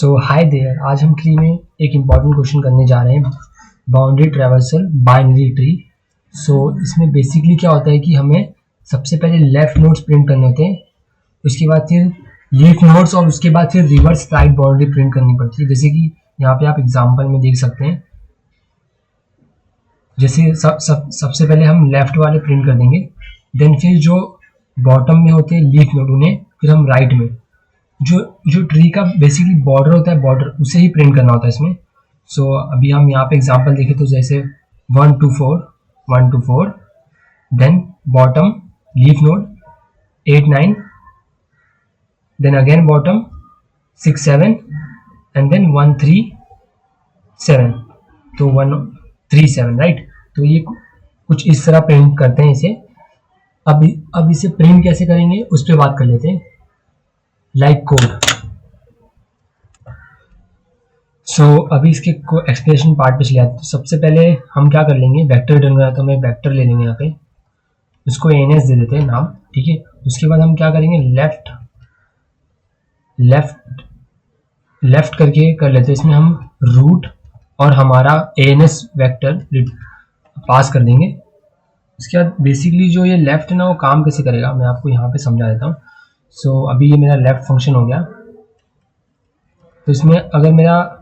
तो hi there, आज हम ट्री में एक इम्पॉर्टेंट क्वेश्चन करने जा रहे हैं, बाउंड्री ट्रैवर्सल बाइनरी ट्री। सो इसमें बेसिकली क्या होता है कि हमें सबसे पहले लेफ्ट नोड्स प्रिंट करने होते हैं, उसके बाद फिर लीफ नोड्स और उसके बाद फिर रिवर्स राइट बाउंड्री प्रिंट करनी पड़ती है। जैसे कि यहाँ पे आप एग्जाम्पल में देख सकते हैं, जैसे सबसे पहले हम लेफ्ट वाले प्रिंट कर देंगे, देन फिर जो बॉटम में होते हैं लीफ नोड उन्हें फिर हम राइट में, जो जो ट्री का बेसिकली बॉर्डर होता है, बॉर्डर उसे ही प्रिंट करना होता है इसमें। सो अभी हम यहाँ पे एग्जांपल देखें तो जैसे 1 to 4, then bottom leaf node 8 9, then again bottom 6 7 and then 1 3 7, तो 1 3 7 राइट। तो ये कुछ इस तरह प्रिंट करते हैं इसे। अब इसे प्रिंट कैसे करेंगे उस पर बात कर लेते हैं, लाइक कोड। सो अभी इसके एक्सप्लेनेशन पार्ट पे चले आते हैं। तो सबसे पहले हम क्या कर लेंगे, वेक्टर रिटर्न करना है तो हमें वेक्टर ले लेंगे, यहाँ पे उसको एनएस दे देते हैं नाम, ठीक है। उसके बाद हम क्या करेंगे, लेफ्ट करके कर लेते हैं, इसमें हम रूट और हमारा एएनएस वेक्टर पास कर देंगे। उसके बाद बेसिकली जो ये लेफ्ट है ना, वो काम कैसे करेगा मैं आपको यहाँ पे समझा देता हूँ। सो अभी ये मेरा लेफ्ट फंक्शन हो गया, तो इसमें अगर मेरा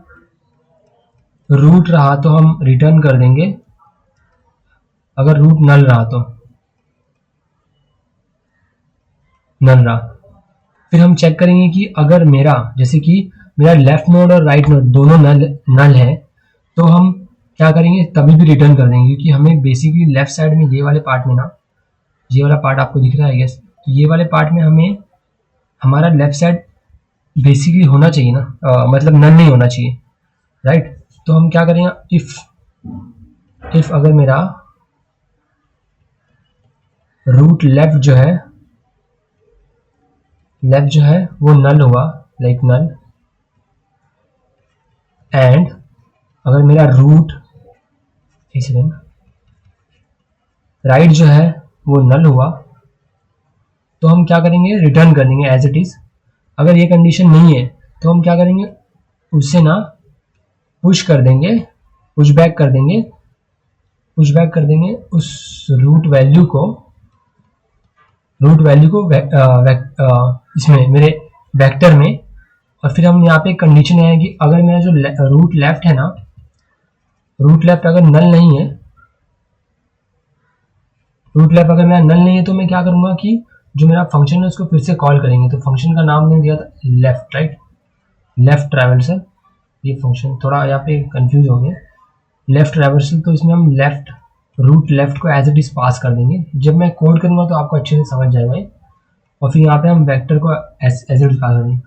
रूट रहा तो हम रिटर्न कर देंगे, अगर रूट नल रहा तो नल रहा। फिर हम चेक करेंगे कि अगर मेरा, जैसे कि मेरा लेफ्ट नोड और राइट नोड दोनों नल है, तो हम क्या करेंगे, तभी भी रिटर्न कर देंगे, क्योंकि हमें बेसिकली लेफ्ट साइड में ये वाले पार्ट में ना, ये वाला पार्ट आपको दिख रहा है गेस, तो ये वाले पार्ट में हमें हमारा लेफ्ट साइड बेसिकली होना चाहिए ना, मतलब नल नहीं होना चाहिए, राइट। तो हम क्या करेंगे, इफ अगर मेरा रूट लेफ्ट जो है वो नल हुआ, लाइक नल, एंड अगर मेरा रूट राइट जो है वो नल हुआ, तो हम क्या करेंगे, रिटर्न कर देंगे एज इट इज। अगर ये कंडीशन नहीं है तो हम क्या करेंगे, उससे ना पुश बैक कर देंगे उस रूट वैल्यू को इसमें मेरे वेक्टर में। और फिर हम यहाँ पे कंडीशन है कि अगर मेरा जो रूट लेफ्ट है ना, रूट लेफ्ट अगर नल नहीं है, तो मैं क्या करूंगा कि जो मेरा फंक्शन है उसको फिर से कॉल करेंगे। तो फंक्शन का नाम नहीं दिया था लेफ्ट, राइट, लेफ्ट ट्रैवर्सल। ये फंक्शन थोड़ा यहाँ पे कंफ्यूज हो गया, लेफ्ट ट्रैवर्सल, तो इसमें हम रूट लेफ्ट को एज इट इज पास कर देंगे। जब मैं कोड करूंगा तो आपको अच्छे से समझ जाएगा। और फिर यहाँ पे हम वेक्टर को एज इट इज पास कर देंगे।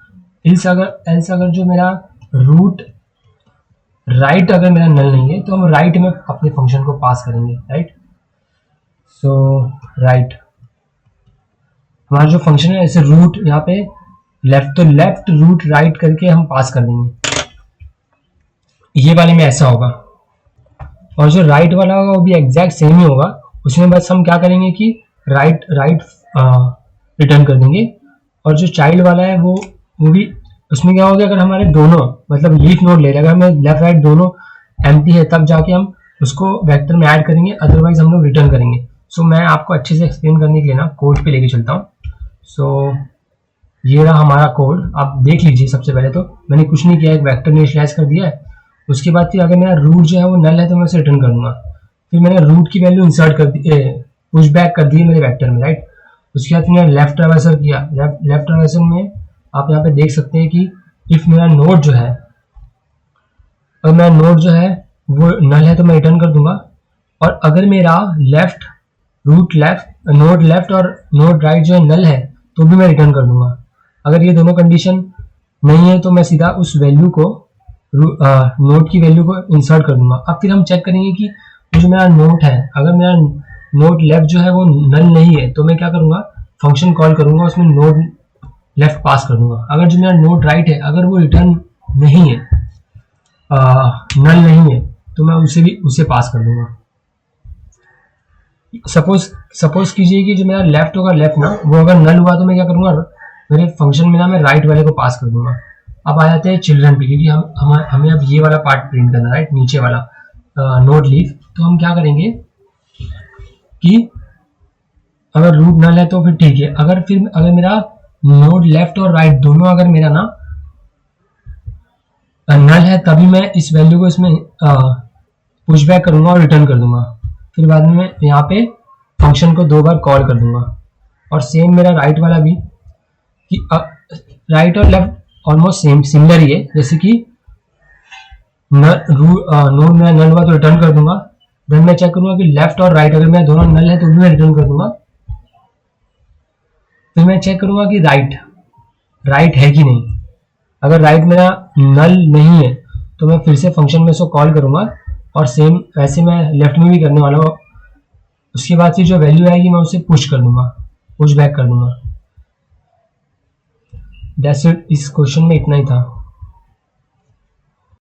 एल्स अगर जो मेरा रूट राइट अगर मेरा नल नहीं है, तो हम राइट में अपने फंक्शन को पास करेंगे, राइट। सो राइट हमारा जो फंक्शन है, ऐसे रूट यहाँ पे लेफ्ट रूट राइट करके हम पास कर देंगे, ये वाले में ऐसा होगा। और जो राइट वाला होगा वो भी एग्जैक्ट सेम ही होगा, उसमें बस हम क्या करेंगे कि राइट रिटर्न कर देंगे। और जो चाइल्ड वाला है वो भी, उसमें क्या होगा, अगर हमारे दोनों मतलब लीफ नोड ले रहे, अगर हमें लेफ्ट राइट दोनों एम्प्टी है तब जाके हम उसको वेक्टर में ऐड करेंगे, अदरवाइज हम लोग रिटर्न करेंगे। सो मैं आपको अच्छे से एक्सप्लेन करने के लिए ना कोड पे लेके चलता हूँ। सो ये रहा हमारा कोड, आप देख लीजिए। सबसे पहले तो मैंने कुछ नहीं किया, एक वेक्टर इनिशियलाइज कर दिया है। उसके बाद फिर अगर मेरा रूट जो है वो नल है तो मैं उसे रिटर्न कर दूंगा। फिर मैंने रूट की वैल्यू इंसर्ट कर दी, पुश बैक कर दी मेरे वेक्टर में, राइट। उसके बाद मैंने लेफ्ट ट्रैवर्सल किया। लेफ्ट ट्रैवर्सल में आप यहाँ पे देख सकते हैं कि इफ मेरा नोड जो है, अगर मेरा नोड जो है वो नल है तो मैं रिटर्न कर दूंगा। और अगर मेरा नोड लेफ्ट और नोड राइट जो है नल है तो भी मैं रिटर्न कर दूंगा। अगर ये दोनों कंडीशन नहीं है तो मैं सीधा उस वैल्यू को, नोड की वैल्यू को इंसर्ट कर दूंगा। अब फिर हम चेक करेंगे कि जो मेरा नोड है, अगर मेरा नोड लेफ्ट जो है वो नल नहीं है तो मैं क्या करूंगा, फंक्शन कॉल करूंगा, उसमें नोड लेफ्ट पास कर दूंगा। अगर जो मेरा नोड राइट है, अगर वो रिटर्न नहीं है, नल नहीं है, तो मैं उसे पास कर दूंगा। सपोज कीजिए कि जो मेरा लेफ्ट होगा, लेफ्ट ना, वो अगर नल हुआ तो मैं क्या करूंगा, मेरे फंक्शन में ना मैं राइट वाले को पास कर दूंगा। अब आ जाते हैं चिल्ड्रन पे, क्योंकि हमें अब ये वाला पार्ट प्रिंट करना है, राइट, नीचे वाला नोड लीफ। तो हम क्या करेंगे कि अगर रूट नल है तो फिर ठीक है, अगर मेरा नोड लेफ्ट और राइट दोनों अगर मेरा ना नल है, तभी मैं इस वैल्यू को इसमें पुश बैक करूंगा और रिटर्न कर दूंगा। फिर बाद में मैं यहाँ पे फंक्शन को 2 बार कॉल कर दूंगा। और सेम मेरा राइट वाला भी, कि राइट और लेफ्ट ऑलमोस्ट सेम सिमिलर ही है। जैसे कि नोड में नल हुआ तो रिटर्न कर दूंगा, देन मैं चेक करूंगा कि लेफ्ट और राइट अगर मेरा दोनों नल है तो भी मैं रिटर्न कर दूंगा। फिर मैं चेक करूंगा कि राइट है कि नहीं। अगर राइट मेरा नल नहीं है तो मैं फिर से फंक्शन में इसको कॉल करूंगा, और सेम वैसे मैं लेफ्ट में भी करने वाला हूँ। उसके बाद फिर जो वैल्यू आएगी मैं उसे पुश कर दूंगा, पुश बैक कर दूंगा। दैट्स इट, इस क्वेश्चन में इतना ही था।